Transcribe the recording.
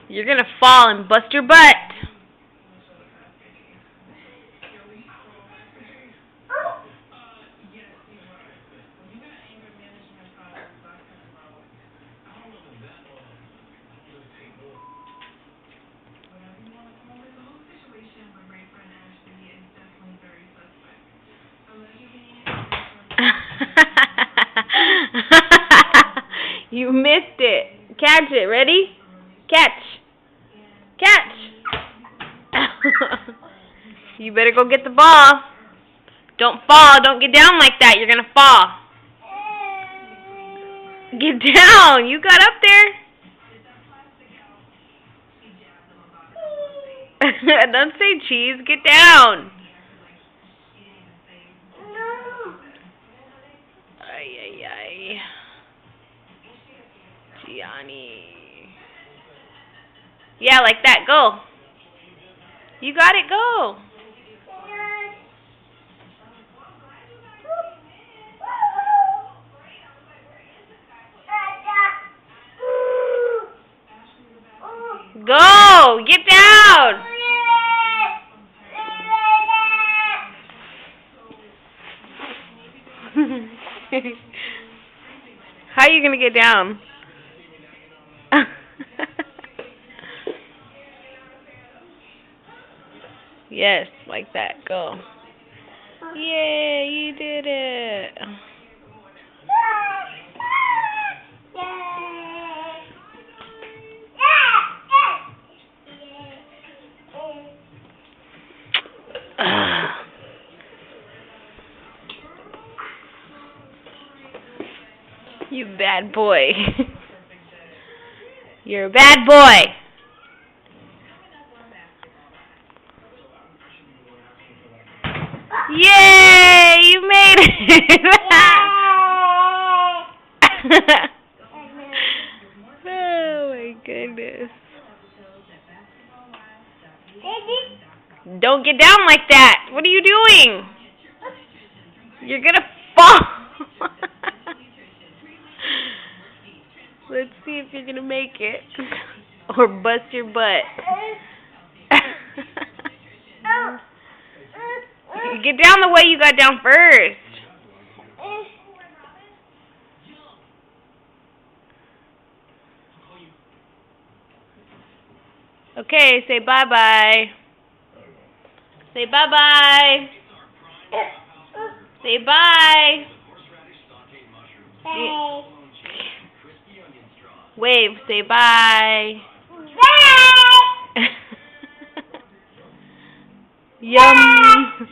You're gonna fall and bust your butt. You missed it. Catch it. Ready? Catch. Catch. You better go get the ball. Don't fall. Don't get down like that. You're going to fall. Get down. You got up there. Don't say cheese. Get down. Ay, ay, ay. Gianni. Yeah, like that. Go. You got it. Go. Go. Get down. How are you going to get down? Yes, like that. Go. Yay, you did it. You bad boy. You're a bad boy. Yay! You made it! Oh my goodness. Don't get down like that. What are you doing? You're gonna fall. Let's see if you're gonna make it. Or bust your butt. Get down the way you got down first. Okay, say bye-bye. Say bye-bye. Say bye. Bye. Wave, say bye. Bye. Yum.